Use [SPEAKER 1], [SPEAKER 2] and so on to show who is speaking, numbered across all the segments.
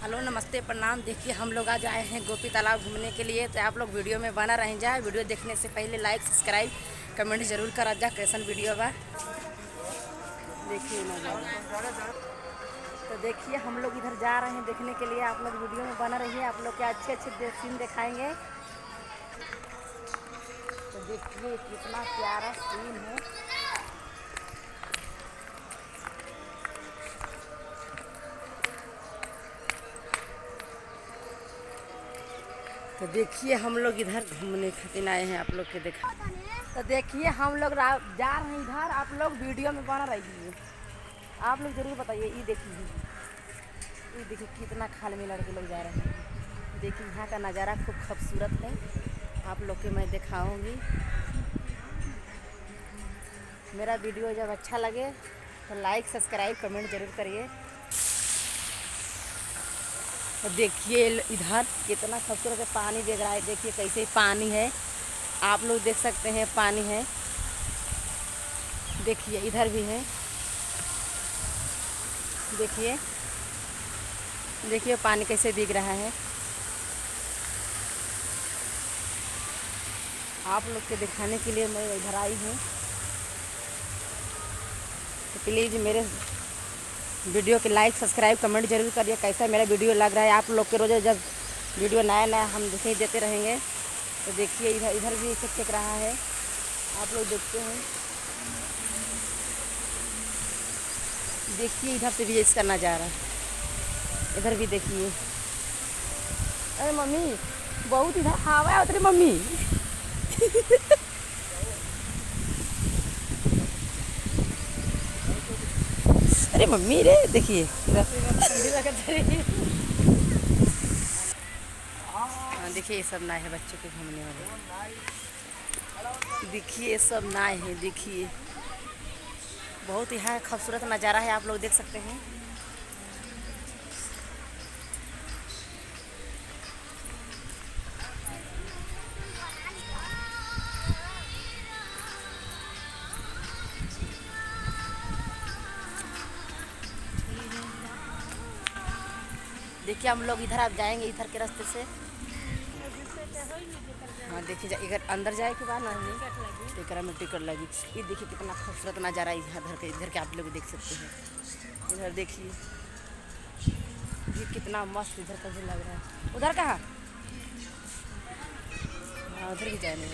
[SPEAKER 1] Hello नमस्ते प्रणाम। देखिए हम लोग आज आए हैं गोपी तालाब घूमने के लिए, तो आप लोग वीडियो में बना रह जाए। वीडियो देखने से पहले लाइक सब्सक्राइब कमेंट जरूर करा जा कैसन वीडियो बा। देखिए नजारा। तो देखिए हम लोग इधर जा रहे हैं देखने के लिए, आप लोग वीडियो में बना रहिए। आप लोग के अच्छे अच्छे सीन दिखाएंगे। तो देखिए कितना प्यारा सीन है। तो देखिए हम लोग इधर घूमने खातिर आए हैं, आप लोग के देखा। तो देखिए हम लोग जा रहे हैं इधर, आप लोग वीडियो में बना रहिए। आप लोग जरूर बताइए। ये देखिए कितना खाल में लड़के लोग जा रहे हैं। देखिए यहाँ का नज़ारा खूब खूबसूरत है, आप लोग के मैं दिखाऊंगी। मेरा वीडियो जब अच्छा लगे तो लाइक सब्सक्राइब कमेंट जरूर करिए। तो देखिए इधर कितना खूबसूरत है, पानी देख रहा है। देखिए कैसे पानी है, आप लोग देख सकते हैं पानी है। देखिए इधर भी है, देखिए देखिए पानी कैसे दिख रहा है। आप लोग के दिखाने के लिए मैं इधर आई हूँ। तो प्लीज़ मेरे वीडियो के लाइक सब्सक्राइब कमेंट जरूर करिए। कैसा मेरा वीडियो लग रहा है, आप लोग के रोज़ जब वीडियो नया नया हम दिखाई देते रहेंगे। तो देखिए इधर इधर भी चेक रहा है, आप लोग देखते हैं। देखिए इधर से भी इसका नज़ारा, इधर भी देखिए। अरे मम्मी बहुत इधर हवा है उतरी मम्मी। अरे मम्मी रे देखिए हाँ देखिए ये सब नाव है बच्चों के घूमने वाले। देखिए ये सब नाव है, देखिए बहुत यहाँ खूबसूरत नज़ारा है, आप लोग देख सकते हैं। देखिए हम लोग इधर आप जाएंगे इधर के रास्ते से। हाँ देखिए इधर अंदर जाए के बाद नहीं टिकट में टिकट लगी। ये देखिए कितना खूबसूरत नज़ारा इधर के आप लोग देख सकते हैं। इधर देखिए ये कितना मस्त इधर का भी लग रहा है। उधर कहाँ? हाँ उधर भी जाने।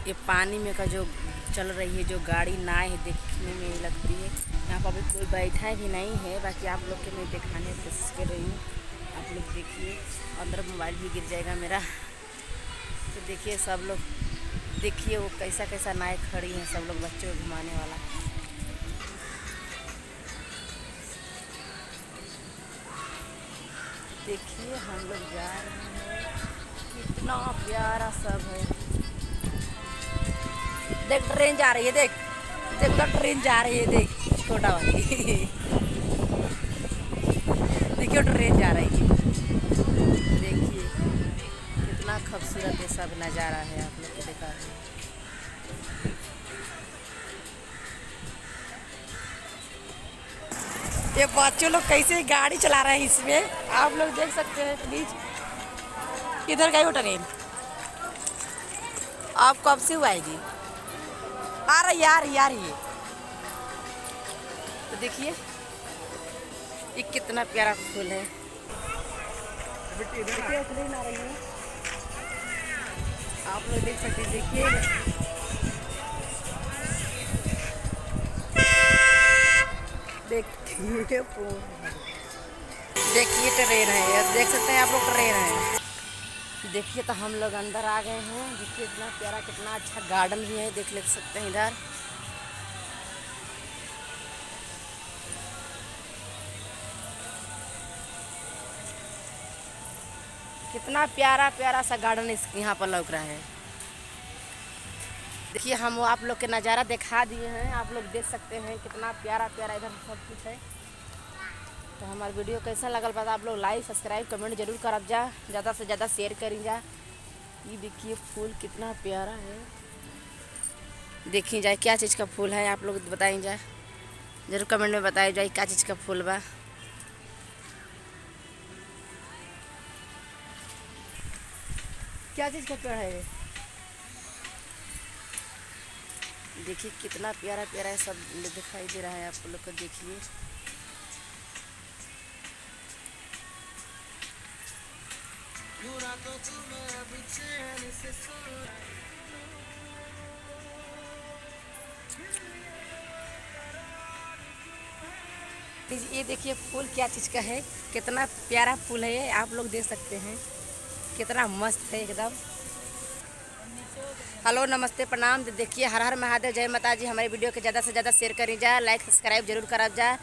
[SPEAKER 1] ये पानी में का जो चल रही है जो गाड़ी नाव है, देखने में लगती है। यहाँ पर अभी कोई बैठा भी नहीं है, बाकी आप लोग के मैं दिखाने की कोशिश कर रही हूँ। आप लोग देखिए, अंदर मोबाइल भी गिर जाएगा मेरा। तो देखिए सब लोग देखिए वो कैसा कैसा नाव खड़ी है, सब लोग बच्चों को घुमाने वाला। देखिए हम लोग जा रहे हैं, कितना प्यारा सब है। देख ट्रेन जा रही है, देख देख तो ट्रेन जा रही है, देख छोटा वाली। देखिए ट्रेन जा रही है। देखिए कितना खूबसूरत ये सब नज़ारा है, आप लोग को दिखा रहे हैं। ये बच्चों लोग कैसे गाड़ी चला रहे हैं इसमें, आप लोग देख सकते हैं। प्लीज इधर गई वो ट्रेन, आप कब से हुआ आएगी? आ रही आ रही है। तो देखिए ये कितना प्यारा फूल है। देखिए ट्रेन आ रही है, आप लोग देख सकते हैं। देखिए देखिए देखिए ट्रेन है, देख सकते हैं आप लोग ट्रेन है। देखिए तो हम लोग अंदर आ गए हैं। देखिए इतना प्यारा कितना अच्छा गार्डन भी है, देख ले सकते हैं इधर। कितना प्यारा प्यारा सा गार्डन इस यहाँ पर लग रहा है। देखिए हम आप लोग के नज़ारा दिखा दिए हैं, आप लोग देख सकते हैं कितना प्यारा प्यारा इधर सब कुछ है। तो हमारा वीडियो कैसा लगल पता आप लोग लाइक सब्सक्राइब कमेंट जरूर करब जा, ज़्यादा से ज़्यादा शेयर करी जा। ये देखिए फूल कितना प्यारा है, देखी जाए क्या चीज़ का फूल है, आप लोग बताएं जाए जरूर कमेंट में बताया जाए क्या चीज़ का फूल बा। क्या चीज़ का पेड़ है ये? देखिए कितना प्यारा प्यारा है, सब दिखाई दे रहा है आप लोग को, देखिए। ये देखिए फूल क्या चीज़ का है, कितना प्यारा फूल है ये, आप लोग देख सकते हैं कितना मस्त है एकदम। हेलो नमस्ते प्रणाम। देखिए हर हर महादेव, जय माता जी। हमारे वीडियो के ज़्यादा से ज़्यादा शेयर करी जाए, लाइक सब्सक्राइब जरूर करा जाए।